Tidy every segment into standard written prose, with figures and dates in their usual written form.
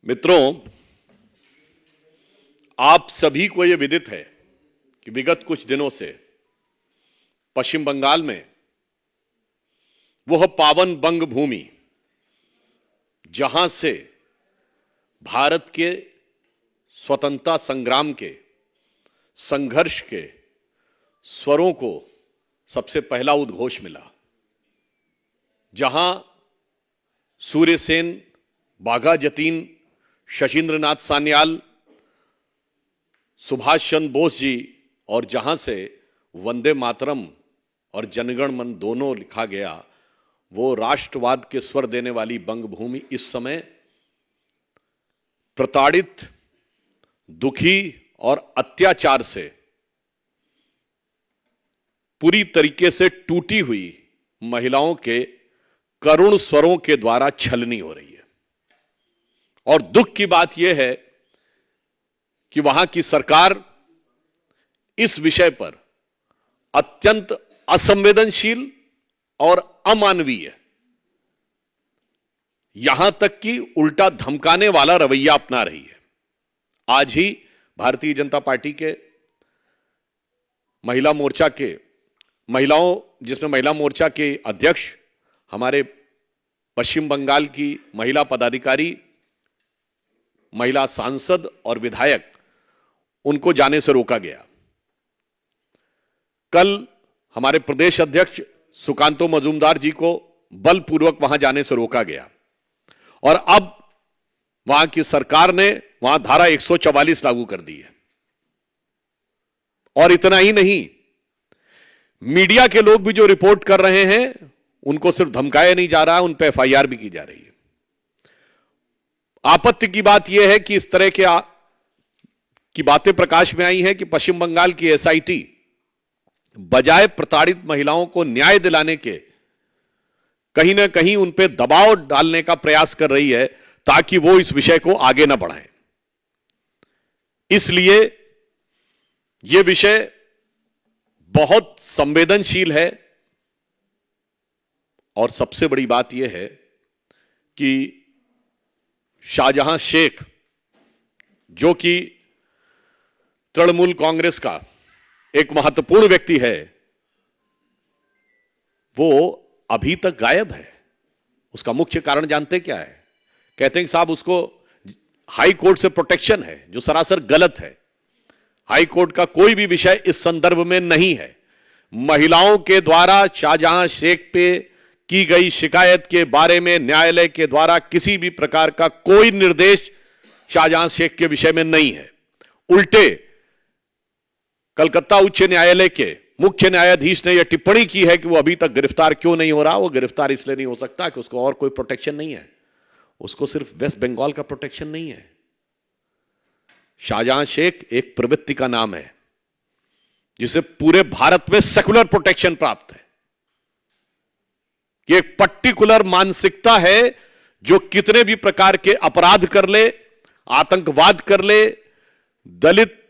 मित्रों, आप सभी को यह विदित है कि विगत कुछ दिनों से पश्चिम बंगाल में वह पावन बंग भूमि जहां से भारत के स्वतंत्रता संग्राम के संघर्ष के स्वरों को सबसे पहला उद्घोष मिला, जहां सूर्यसेन, बाघा जतीन, शशीन्द्रनाथ सान्याल, सुभाष चंद्र बोस जी और जहां से वंदे मातरम और जनगण मन दोनों लिखा गया, वो राष्ट्रवाद के स्वर देने वाली बंगभूमि इस समय प्रताड़ित, दुखी और अत्याचार से पूरी तरीके से टूटी हुई महिलाओं के करुण स्वरों के द्वारा छलनी हो रही है। और दुख की बात यह है कि वहां की सरकार इस विषय पर अत्यंत असंवेदनशील और अमानवीय, यहां तक कि उल्टा धमकाने वाला रवैया अपना रही है। आज ही भारतीय जनता पार्टी के महिला मोर्चा के जिसमें महिला मोर्चा के अध्यक्ष, हमारे पश्चिम बंगाल की महिला पदाधिकारी, महिला सांसद और विधायक, उनको जाने से रोका गया। कल हमारे प्रदेश अध्यक्ष सुकांतो मजूमदार जी को बलपूर्वक वहां जाने से रोका गया और अब वहां की सरकार ने वहां धारा 144 लागू कर दी है। और इतना ही नहीं, मीडिया के लोग भी जो रिपोर्ट कर रहे हैं उनको सिर्फ धमकाया नहीं जा रहा, उन पर एफआईआर भी की जा रही है। आपत्ति की बात यह है कि इस तरह की बातें प्रकाश में आई हैं कि पश्चिम बंगाल की एसआईटी बजाय प्रताड़ित महिलाओं को न्याय दिलाने के कहीं ना कहीं उन पर दबाव डालने का प्रयास कर रही है ताकि वो इस विषय को आगे ना बढ़ाएं। इसलिए यह विषय बहुत संवेदनशील है और सबसे बड़ी बात यह है कि शाहजहां शेख, जो कि तृणमूल कांग्रेस का एक महत्वपूर्ण व्यक्ति है, वो अभी तक गायब है। उसका मुख्य कारण जानते क्या है? कहते हैं कि साहब उसको हाई कोर्ट से प्रोटेक्शन है, जो सरासर गलत है। हाई कोर्ट का कोई भी विषय इस संदर्भ में नहीं है। महिलाओं के द्वारा शाहजहां शेख पे की गई शिकायत के बारे में न्यायालय के द्वारा किसी भी प्रकार का कोई निर्देश शाहजहां शेख के विषय में नहीं है। उल्टे कलकत्ता उच्च न्यायालय के मुख्य न्यायाधीश ने यह टिप्पणी की है कि वो अभी तक गिरफ्तार क्यों नहीं हो रहा। वो गिरफ्तार इसलिए नहीं हो सकता कि उसको और कोई प्रोटेक्शन नहीं है। उसको सिर्फ वेस्ट बंगाल का प्रोटेक्शन नहीं है। शाहजहां शेख एक प्रवृत्ति का नाम है जिसे पूरे भारत में सेकुलर प्रोटेक्शन प्राप्त है। कि एक पर्टिकुलर मानसिकता है जो कितने भी प्रकार के अपराध कर ले, आतंकवाद कर ले, दलित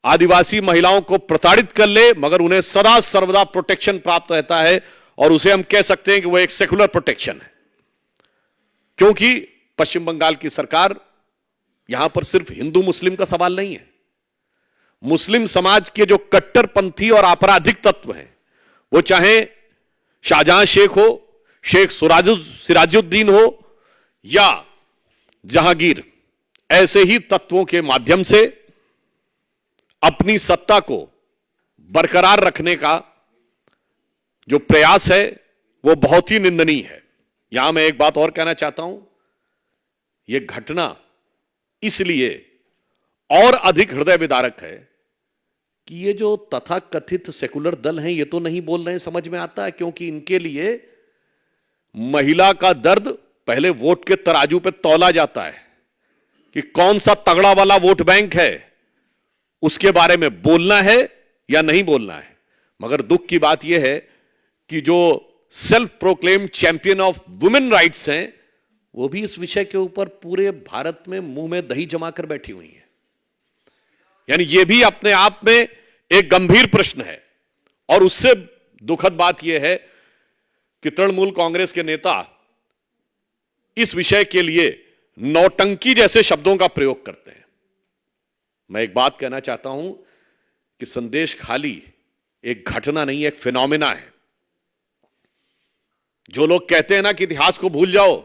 आदिवासी महिलाओं को प्रताड़ित कर ले, मगर उन्हें सदा सर्वदा प्रोटेक्शन प्राप्त रहता है। और उसे हम कह सकते हैं कि वह एक सेकुलर प्रोटेक्शन है, क्योंकि पश्चिम बंगाल की सरकार, यहां पर सिर्फ हिंदू मुस्लिम का सवाल नहीं है। मुस्लिम समाज के जो कट्टरपंथी और आपराधिक तत्व हैं, वो चाहे शाहजहां शेख हो, शेख सिराजुद्दीन हो या जहांगीर, ऐसे ही तत्वों के माध्यम से अपनी सत्ता को बरकरार रखने का जो प्रयास है वो बहुत ही निंदनीय है। यहां मैं एक बात और कहना चाहता हूं, यह घटना इसलिए और अधिक हृदय विदारक है कि ये जो तथाकथित सेकुलर दल हैं, ये तो नहीं बोल रहे हैं, समझ में आता है, क्योंकि इनके लिए महिला का दर्द पहले वोट के तराजू पे तौला जाता है कि कौन सा तगड़ा वाला वोट बैंक है, उसके बारे में बोलना है या नहीं बोलना है। मगर दुख की बात यह है कि जो self proclaimed champion of women rights हैं, वो भी इस विषय के ऊपर पूरे भारत में मुंह में दही जमाकर बैठी हुई हैं। यानी यह भी अपने आप में एक गंभीर प्रश्न है। और उससे दुखद बात यह है कि तृणमूल कांग्रेस के नेता इस विषय के लिए नौटंकी जैसे शब्दों का प्रयोग करते हैं। मैं एक बात कहना चाहता हूं कि संदेश खाली एक घटना नहीं, एक फिनोमिना है। जो लोग कहते हैं ना कि इतिहास को भूल जाओ,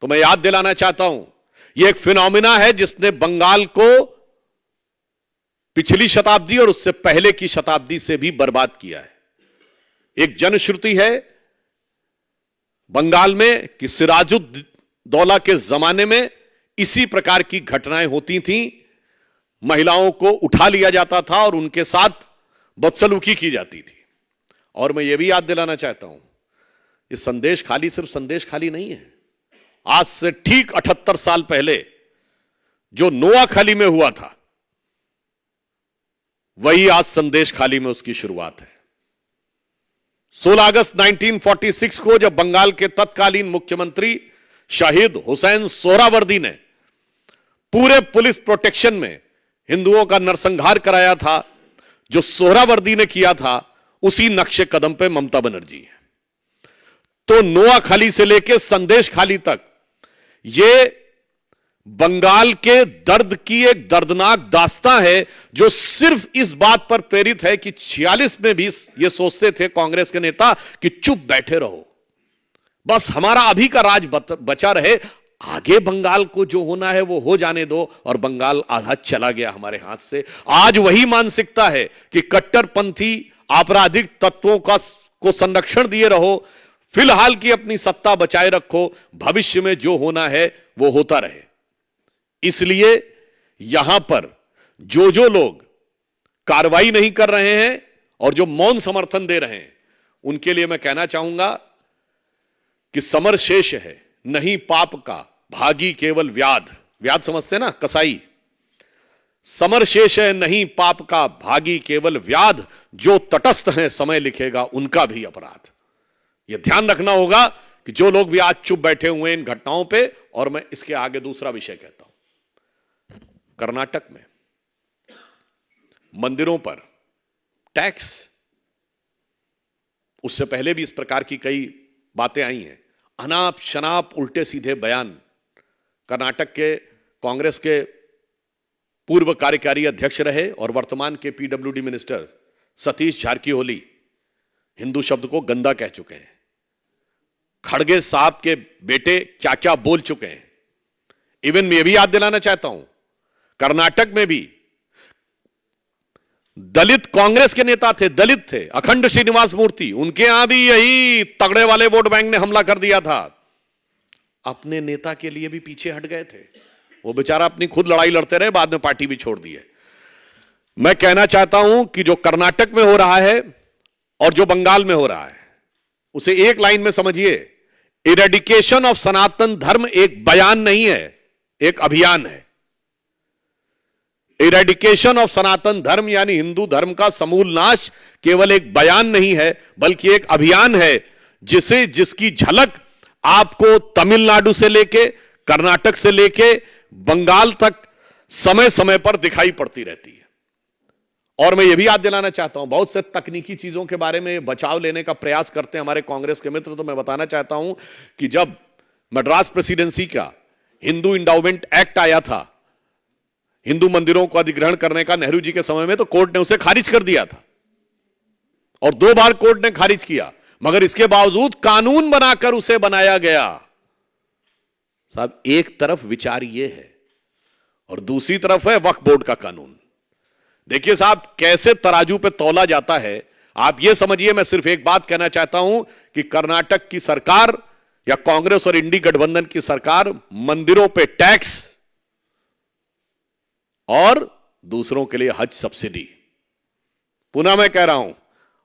तो मैं याद दिलाना चाहता हूं, यह एक फिनोमिना है जिसने बंगाल को पिछली शताब्दी और उससे पहले की शताब्दी से भी बर्बाद किया है। एक जनश्रुति है बंगाल में कि सिराजुद्दौला के जमाने में इसी प्रकार की घटनाएं होती थीं। महिलाओं को उठा लिया जाता था और उनके साथ बदसलूकी की जाती थी। और मैं यह भी याद दिलाना चाहता हूं, ये संदेश खाली सिर्फ संदेश खाली नहीं है। आज से ठीक 78 साल पहले जो नोआखाली में हुआ था, वही आज संदेश खाली में उसकी शुरुआत है। 16 अगस्त 1946 को जब बंगाल के तत्कालीन मुख्यमंत्री शहीद हुसैन सोहरावर्दी ने पूरे पुलिस प्रोटेक्शन में हिंदुओं का नरसंहार कराया था, जो सोहरावर्दी ने किया था, उसी नक्शे कदम पे ममता बनर्जी है। तो नोआखाली से लेकर संदेश खाली तक ये बंगाल के दर्द की एक दर्दनाक दास्तां है, जो सिर्फ इस बात पर प्रेरित है कि 46 में भी ये सोचते थे कांग्रेस के नेता कि चुप बैठे रहो, बस हमारा अभी का राज बचा रहे, आगे बंगाल को जो होना है वो हो जाने दो, और बंगाल आधा चला गया हमारे हाथ से। आज वही मानसिकता है कि कट्टरपंथी आपराधिक तत्वों को संरक्षण दिए रहो, फिलहाल की अपनी सत्ता बचाए रखो, भविष्य में जो होना है वो होता रहे। इसलिए यहां पर जो लोग कार्रवाई नहीं कर रहे हैं और जो मौन समर्थन दे रहे हैं, उनके लिए मैं कहना चाहूंगा कि समर शेष है नहीं पाप का, भागी केवल व्याध। व्याध समझते ना, कसाई। समर शेष है नहीं पाप का, भागी केवल व्याध, जो तटस्थ हैं समय लिखेगा उनका भी अपराध। यह ध्यान रखना होगा कि जो लोग भी आज चुप बैठे हुए हैं इन घटनाओं पे। और मैं इसके आगे दूसरा विषय कहता हूं, कर्नाटक में मंदिरों पर टैक्स, उससे पहले भी इस प्रकार की कई बातें आई हैं, अनाप शनाप उल्टे सीधे बयान। कर्नाटक के कांग्रेस के पूर्व कार्यकारी अध्यक्ष रहे और वर्तमान के पीडब्ल्यूडी मिनिस्टर सतीश जारकीहोली हिंदू शब्द को गंदा कह चुके हैं। खड़गे साहब के बेटे क्या क्या बोल चुके हैं। इवन मैं भी याद दिलाना चाहता हूं, कर्नाटक में भी दलित कांग्रेस के नेता थे, दलित थे, अखंड श्रीनिवास मूर्ति, उनके यहां भी यही तगड़े वाले वोट बैंक ने हमला कर दिया था। अपने नेता के लिए भी पीछे हट गए थे, वो बेचारा अपनी खुद लड़ाई लड़ते रहे, बाद में पार्टी भी छोड़ दी है। मैं कहना चाहता हूं कि जो कर्नाटक में हो रहा है और जो बंगाल में हो रहा है, उसे एक लाइन में समझिए, इरेडिकेशन ऑफ सनातन धर्म एक बयान नहीं है, एक अभियान है। इरेडिकेशन ऑफ सनातन धर्म यानी हिंदू धर्म का समूल नाश केवल एक बयान नहीं है, बल्कि एक अभियान है, जिसकी झलक आपको तमिलनाडु से लेके, कर्नाटक से लेके बंगाल तक समय समय पर दिखाई पड़ती रहती है। और मैं यह भी याद दिलाना चाहता हूं, बहुत से तकनीकी चीजों के बारे में बचाव लेने का प्रयास करते हैं हमारे कांग्रेस के मित्र, तो मैं बताना चाहता हूं कि जब मद्रास प्रेसिडेंसी का हिंदू इंडाउमेंट एक्ट आया था, हिंदू मंदिरों को अधिग्रहण करने का नेहरू जी के समय में, तो कोर्ट ने उसे खारिज कर दिया था और 2 बार कोर्ट ने खारिज किया, मगर इसके बावजूद कानून बनाकर उसे बनाया गया। साहब, एक तरफ विचार यह है और दूसरी तरफ है वक्फ बोर्ड का कानून। देखिए साहब, कैसे तराजू पे तौला जाता है, आप यह समझिए। मैं सिर्फ एक बात कहना चाहता हूं कि कर्नाटक की सरकार या कांग्रेस और इंडी गठबंधन की सरकार मंदिरों पे टैक्स और दूसरों के लिए हज सब्सिडी, पुनः मैं कह रहा हूं,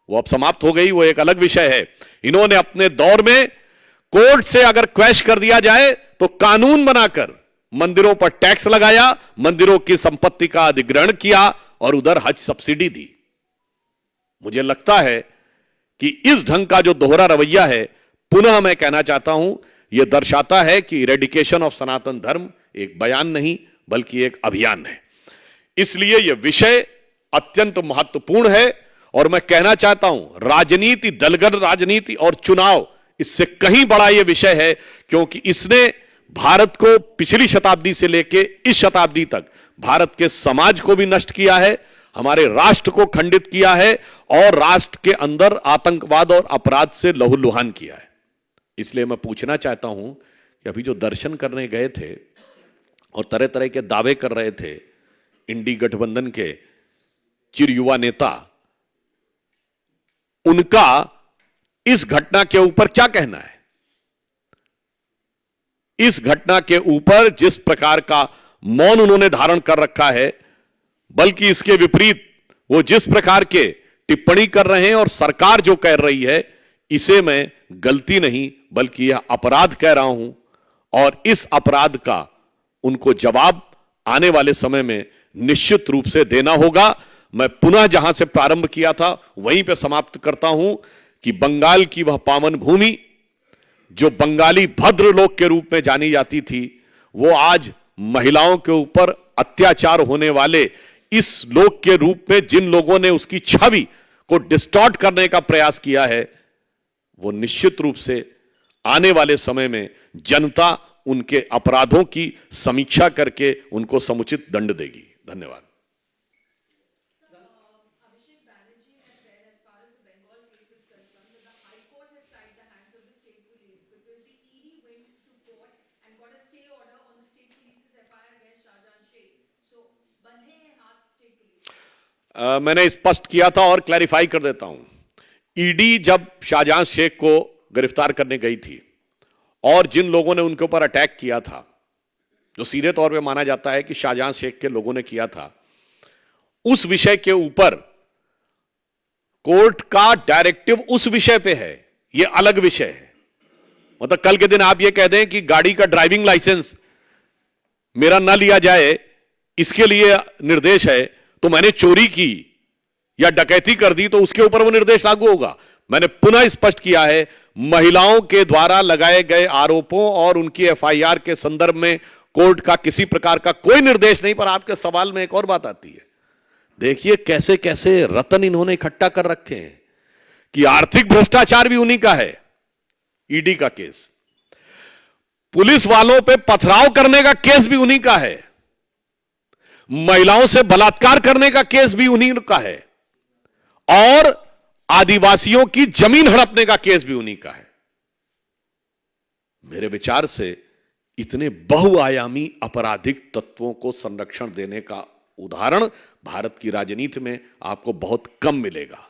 वो अब समाप्त हो गई, वो एक अलग विषय है। इन्होंने अपने दौर में कोर्ट से अगर क्वैश कर दिया जाए तो कानून बनाकर मंदिरों पर टैक्स लगाया, मंदिरों की संपत्ति का अधिग्रहण किया और उधर हज सब्सिडी दी। मुझे लगता है कि इस ढंग का जो दोहरा रवैया है, पुनः मैं कहना चाहता हूं, यह दर्शाता है कि इरेडिकेशन ऑफ सनातन धर्म एक बयान नहीं बल्कि एक अभियान है। इसलिए यह विषय अत्यंत महत्वपूर्ण है और मैं कहना चाहता हूं, राजनीति, दलगत राजनीति और चुनाव, इससे कहीं बड़ा यह विषय है, क्योंकि इसने भारत को पिछली शताब्दी से लेके इस शताब्दी तक भारत के समाज को भी नष्ट किया है, हमारे राष्ट्र को खंडित किया है और राष्ट्र के अंदर आतंकवाद और अपराध से लहूलुहान किया है। इसलिए मैं पूछना चाहता हूं कि अभी जो दर्शन करने गए थे और तरह तरह के दावे कर रहे थे इंडी गठबंधन के चिर युवा नेता, उनका इस घटना के ऊपर क्या कहना है? इस घटना के ऊपर जिस प्रकार का मौन उन्होंने धारण कर रखा है, बल्कि इसके विपरीत वो जिस प्रकार के टिप्पणी कर रहे हैं और सरकार जो कह रही है, इसे मैं गलती नहीं बल्कि यह अपराध कह रहा हूं और इस अपराध का उनको जवाब आने वाले समय में निश्चित रूप से देना होगा। मैं पुनः जहां से प्रारंभ किया था वहीं पे समाप्त करता हूं कि बंगाल की वह पावन भूमि जो बंगाली भद्र लोक के रूप में जानी जाती थी, वो आज महिलाओं के ऊपर अत्याचार होने वाले इस लोक के रूप में जिन लोगों ने उसकी छवि को डिस्टॉर्ट करने का प्रयास किया है, वो निश्चित रूप से आने वाले समय में जनता उनके अपराधों की समीक्षा करके उनको समुचित दंड देगी। धन्यवाद। मैंने स्पष्ट किया था और क्लैरिफाई कर देता हूं। ईडी जब शाहजहां शेख को गिरफ्तार करने गई थी और जिन लोगों ने उनके ऊपर अटैक किया था, जो सीधे तौर पे माना जाता है कि शाहजहां शेख के लोगों ने किया था, उस विषय के ऊपर कोर्ट का डायरेक्टिव उस विषय पे है, यह अलग विषय है। मतलब कल के दिन आप यह कह दें कि गाड़ी का ड्राइविंग लाइसेंस मेरा ना लिया जाए, इसके लिए निर्देश है, तो मैंने चोरी की या डकैती कर दी तो उसके ऊपर वो निर्देश लागू होगा। मैंने पुनः स्पष्ट किया है, महिलाओं के द्वारा लगाए गए आरोपों और उनकी एफआईआर के संदर्भ में कोर्ट का किसी प्रकार का कोई निर्देश नहीं। पर आपके सवाल में एक और बात आती है, देखिए कैसे कैसे रतन इन्होंने इकट्ठा कर रखे हैं कि आर्थिक भ्रष्टाचार भी उन्हीं का है। ईडी का केस, पुलिस वालों पे पथराव करने का केस भी उन्हीं का है, महिलाओं से बलात्कार करने का केस भी उन्हीं का है और आदिवासियों की जमीन हड़पने का केस भी उन्हीं का है। मेरे विचार से इतने बहुआयामी आपराधिक तत्वों को संरक्षण देने का उदाहरण भारत की राजनीति में आपको बहुत कम मिलेगा।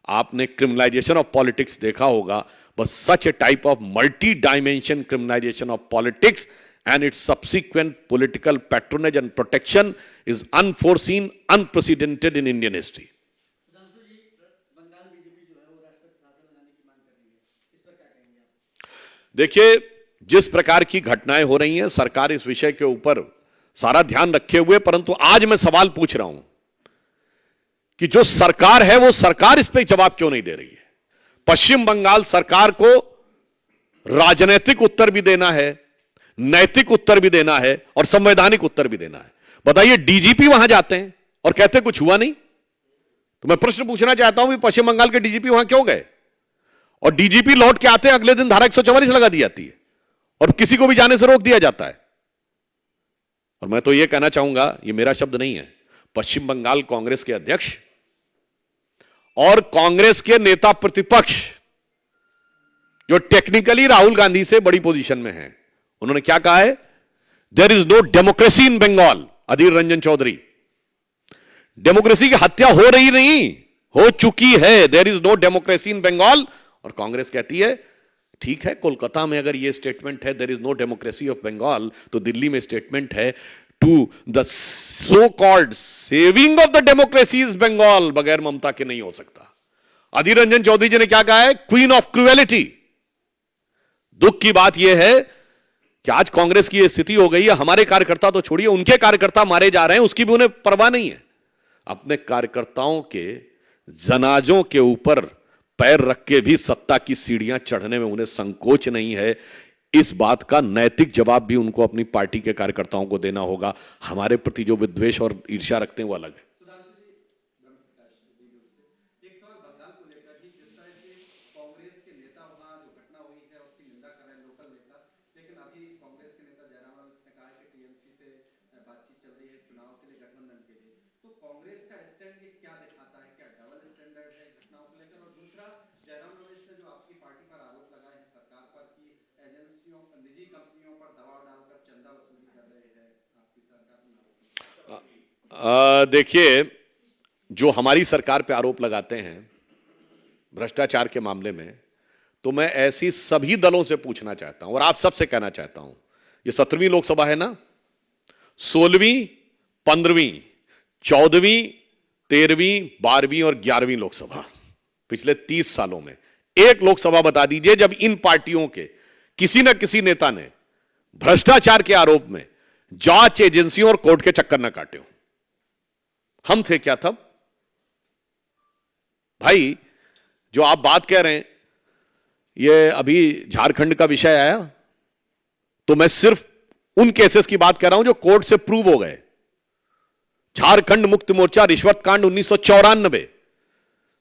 आपने क्रिमिनलाइजेशन ऑफ पॉलिटिक्स देखा होगा, बस such a type of multi dimension criminalization of politics and its subsequent political patronage and protection is unforeseen, unprecedented in Indian history. देखिए, जिस प्रकार की घटनाएं हो रही हैं, सरकार इस विषय के ऊपर सारा ध्यान रखे हुए, परंतु आज मैं सवाल पूछ रहा हूं कि जो सरकार है वो सरकार इस पर जवाब क्यों नहीं दे रही है? पश्चिम बंगाल सरकार को राजनीतिक उत्तर भी देना है, नैतिक उत्तर भी देना है और संवैधानिक उत्तर भी देना है। बताइए, डीजीपी वहां जाते हैं और कहते कुछ हुआ नहीं। तो मैं प्रश्न पूछना चाहता हूं कि पश्चिम बंगाल के डीजीपी वहां क्यों गए? और डीजीपी लौट के आते हैं, अगले दिन धारा 144 लगा दी जाती है और किसी को भी जाने से रोक दिया जाता है। और मैं तो यह कहना चाहूंगा, यह मेरा शब्द नहीं है, पश्चिम बंगाल कांग्रेस के अध्यक्ष और कांग्रेस के नेता प्रतिपक्ष जो टेक्निकली राहुल गांधी से बड़ी पोजीशन में हैं, उन्होंने क्या कहा है? There is no democracy in Bengal. Adhir Ranjan Chowdhury, democracy की हत्या हो रही नहीं, हो चुकी है। There is no democracy in Bengal. और कांग्रेस कहती है ठीक है, कोलकाता में अगर यह स्टेटमेंट है there is no democracy of Bengal, तो दिल्ली में स्टेटमेंट है to the so called saving of the democracy is Bengal, बगैर ममता के नहीं हो सकता। अधीर रंजन चौधरी जी ने क्या कहा है? Queen of cruelty. दुख की बात यह है कि आज कांग्रेस की यह स्थिति हो गई है, हमारे कार्यकर्ता तो छोड़िए, उनके कार्यकर्ता मारे जा रहे हैं, उसकी भी उन्हें परवाह नहीं है। अपने कार्यकर्ताओं के जनाजों के ऊपर पैर रख के भी सत्ता की सीढ़ियां चढ़ने में उन्हें संकोच नहीं है। इस बात का नैतिक जवाब भी उनको अपनी पार्टी के कार्यकर्ताओं को देना होगा। हमारे प्रति जो विद्वेष और ईर्ष्या रखते हैं वो अलग है। कांग्रेस के नेता वहां जो घटना हुई है उसकी निंदा कर रहे हैं, लोकल नेता, लेकिन अभी कांग्रेस के नेता कांग्रेस का स्टैंड ये क्या दिखाता है? क्या डबल स्टैंडर्ड है घटनाओं को लेकर? और दूसरा, जयराम रमेश ने जो आपकी पार्टी पर आरोप लगाए हैं सरकार पर कि एजेंसियों, निजी कंपनियों पर दबाव डालकर चंदा वसूली कर रहे हैं आपकी सरकार में आरोप। देखिए, जो हमारी सरकार पे आरोप लगाते हैं भ्रष्टाचार के मामले में, तो मैं ऐसी सभी दलों से पूछना चाहता हूं और आप सबसे कहना चाहता हूं, ये 17वीं लोकसभा है ना, 16वीं, 15वीं, 14वीं, 13वीं, 12वीं और 11वीं लोकसभा, पिछले 30 सालों में एक लोकसभा बता दीजिए जब इन पार्टियों के किसी न किसी नेता ने भ्रष्टाचार के आरोप में जांच एजेंसियों और कोर्ट के चक्कर न काटे हो। हम थे क्या तब? भाई, जो आप बात कह रहे हैं, ये अभी झारखंड का विषय आया, तो मैं सिर्फ उन केसेस की बात कर रहा हूं जो कोर्ट से प्रूव हो गए। झारखंड मुक्ति मोर्चा रिश्वत कांड 1994,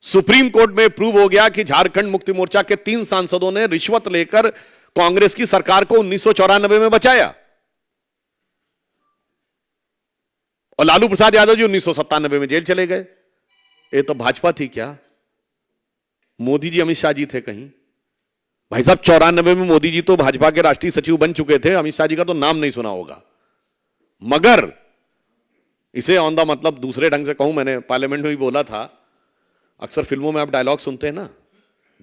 सुप्रीम कोर्ट में प्रूव हो गया कि झारखंड मुक्ति मोर्चा के 3 सांसदों ने रिश्वत लेकर कांग्रेस की सरकार को 1994 में बचाया, और लालू प्रसाद यादव जी 1997 में जेल चले गए। ये तो भाजपा थी क्या? मोदी जी, अमित शाह जी थे कहीं? भाई साहब, 94 में मोदी जी तो भाजपा के राष्ट्रीय सचिव बन चुके थे, अमित शाह जी का तो नाम नहीं सुना होगा। मगर इसे ऑन द मतलब दूसरे ढंग से कहूं, मैंने पार्लियामेंट में भी बोला था, अक्सर फिल्मों में आप डायलॉग सुनते हैं ना,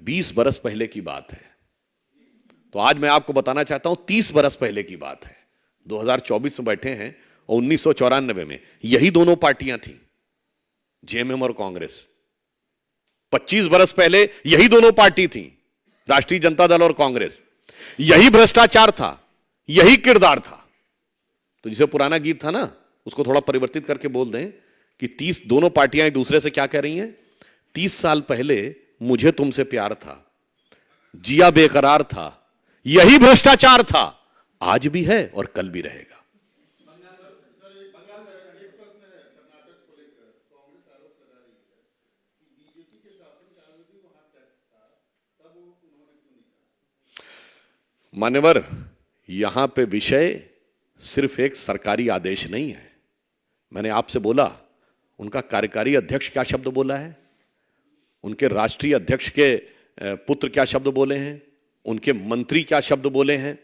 20 बरस पहले की बात है, तो आज मैं आपको बताना चाहता हूं 30 बरस पहले की बात है। 2024 में बैठे हैं और 1994 में यही दोनों पार्टियां थी, जेएमएम और कांग्रेस। 25 बरस पहले यही दोनों पार्टी थी, राष्ट्रीय जनता दल और कांग्रेस। यही भ्रष्टाचार था, यही किरदार था। तो जिसे पुराना गीत था ना, उसको थोड़ा परिवर्तित करके बोल दें कि 30 दोनों पार्टियां एक दूसरे से क्या कह रही हैं? 30 साल पहले मुझे तुमसे प्यार था, जिया बेकरार था, यही भ्रष्टाचार था, आज भी है और कल भी रहेगा। मान्यवर, यहां पे विषय सिर्फ एक सरकारी आदेश नहीं है। मैंने आपसे बोला, उनका कार्यकारी अध्यक्ष क्या शब्द बोला है, उनके राष्ट्रीय अध्यक्ष के पुत्र क्या शब्द बोले हैं, उनके मंत्री क्या शब्द बोले हैं,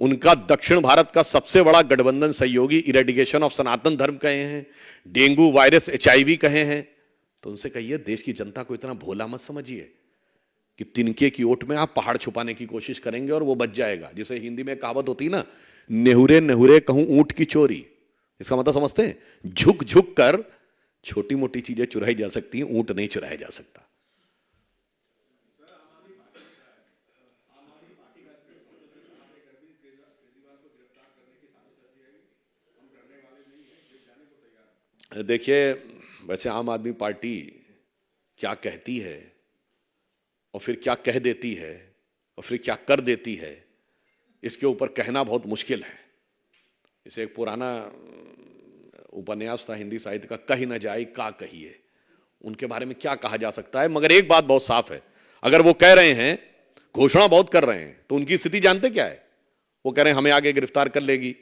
उनका दक्षिण भारत का सबसे बड़ा गठबंधन सहयोगी इरेडिकेशन ऑफ सनातन धर्म कहे हैं, डेंगू वायरस HIV कहे हैं। तो उनसे कहिए, देश की जनता को इतना भोला मत समझिए कि तिनके की ओट में आप पहाड़ छुपाने की कोशिश करेंगे और वो बच जाएगा। जैसे हिंदी में कहावत होती ना, नेहुरे नेहुरे कहूं ऊंट की चोरी। इसका मतलब समझते हैं? झुक झुक कर छोटी मोटी चीजें चुराई जा सकती हैं, ऊंट नहीं चुराया जा सकता। देखिए, वैसे आम आदमी पार्टी क्या कहती है और फिर क्या कह देती है और फिर क्या कर देती है, इसके ऊपर कहना बहुत मुश्किल है। इसे एक पुराना उपन्यास था हिंदी साहित्य का, कही न जाए का कहिए। उनके बारे में क्या कहा जा सकता है? मगर एक बात बहुत साफ है, अगर वो कह रहे हैं, घोषणा बहुत कर रहे हैं, तो उनकी स्थिति जानते क्या है? वो कह रहे हैं हमें आगे गिरफ्तार कर लेगी।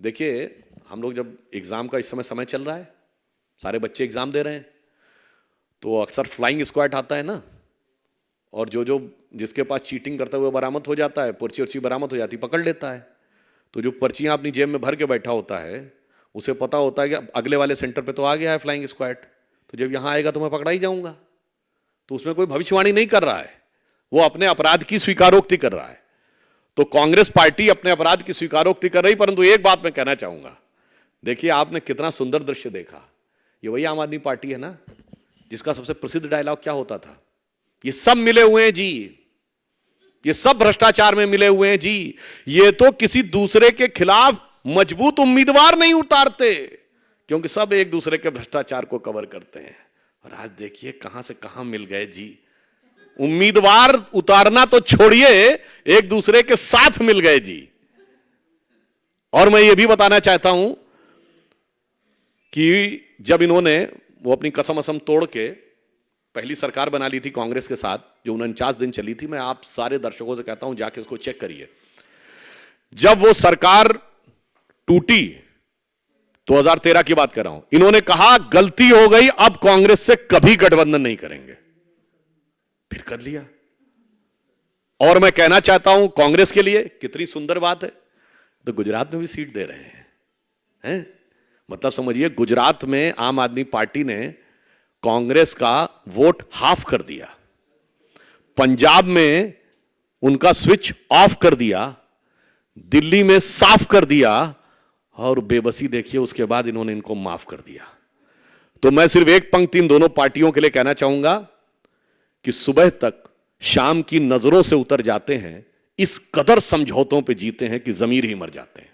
देखिए, हम लोग जब एग्जाम का इस समय चल रहा है, सारे बच्चे एग्जाम दे रहे हैं, तो अक्सर फ्लाइंग स्क्वाड आता है ना, और जो जिसके पास चीटिंग करता हुआ बरामद हो जाता है, पर्ची वर्ची बरामद हो जाती, पकड़ लेता है। तो जो पर्चियां अपनी जेब में भर के बैठा होता है, उसे पता होता है कि अगले वाले सेंटर पे तो आ गया है फ्लाइंग स्क्वाड, तो जब यहां आएगा तो मैं पकड़ा ही जाऊंगा। तो उसमें कोई भविष्यवाणी नहीं कर रहा है, वो अपने अपराध की स्वीकारोक्ति कर रहा है। तो कांग्रेस पार्टी अपने अपराध की स्वीकारोक्ति कर रही, परंतु एक बात मैं कहना चाहूंगा, देखिए आपने कितना सुंदर दृश्य देखा। ये वही आम आदमी पार्टी है ना जिसका सबसे प्रसिद्ध डायलॉग क्या होता था? ये सब मिले हुए हैं जी, ये सब भ्रष्टाचार में मिले हुए हैं जी, ये तो किसी दूसरे के खिलाफ मजबूत उम्मीदवार नहीं उतारते, क्योंकि सब एक दूसरे के भ्रष्टाचार को कवर करते हैं। और आज देखिए कहां से कहां मिल गए जी, उम्मीदवार उतारना तो छोड़िए, एक दूसरे के साथ मिल गए जी। और मैं ये भी बताना चाहता हूं कि जब इन्होंने वो अपनी कसम असम तोड़ के पहली सरकार बना ली थी कांग्रेस के साथ, जो 49 दिन चली थी, मैं आप सारे दर्शकों से कहता हूं जाके उसको चेक करिए। जब वो सरकार टूटी 2013 की बात कर रहा हूं, इन्होंने कहा गलती हो गई, अब कांग्रेस से कभी गठबंधन नहीं करेंगे। फिर कर लिया। और मैं कहना चाहता हूं कांग्रेस के लिए कितनी सुंदर बात है, तो गुजरात में भी सीट दे रहे हैं। मतलब समझिए, गुजरात में आम आदमी पार्टी ने कांग्रेस का वोट हाफ कर दिया, पंजाब में उनका स्विच ऑफ कर दिया, दिल्ली में साफ कर दिया, और बेबसी देखिए उसके बाद इन्होंने इनको माफ कर दिया। तो मैं सिर्फ एक पंक्ति इन दोनों पार्टियों के लिए कहना चाहूंगा कि सुबह तक शाम की नजरों से उतर जाते हैं, इस कदर समझौतों पे जीते हैं कि जमीर ही मर जाते हैं।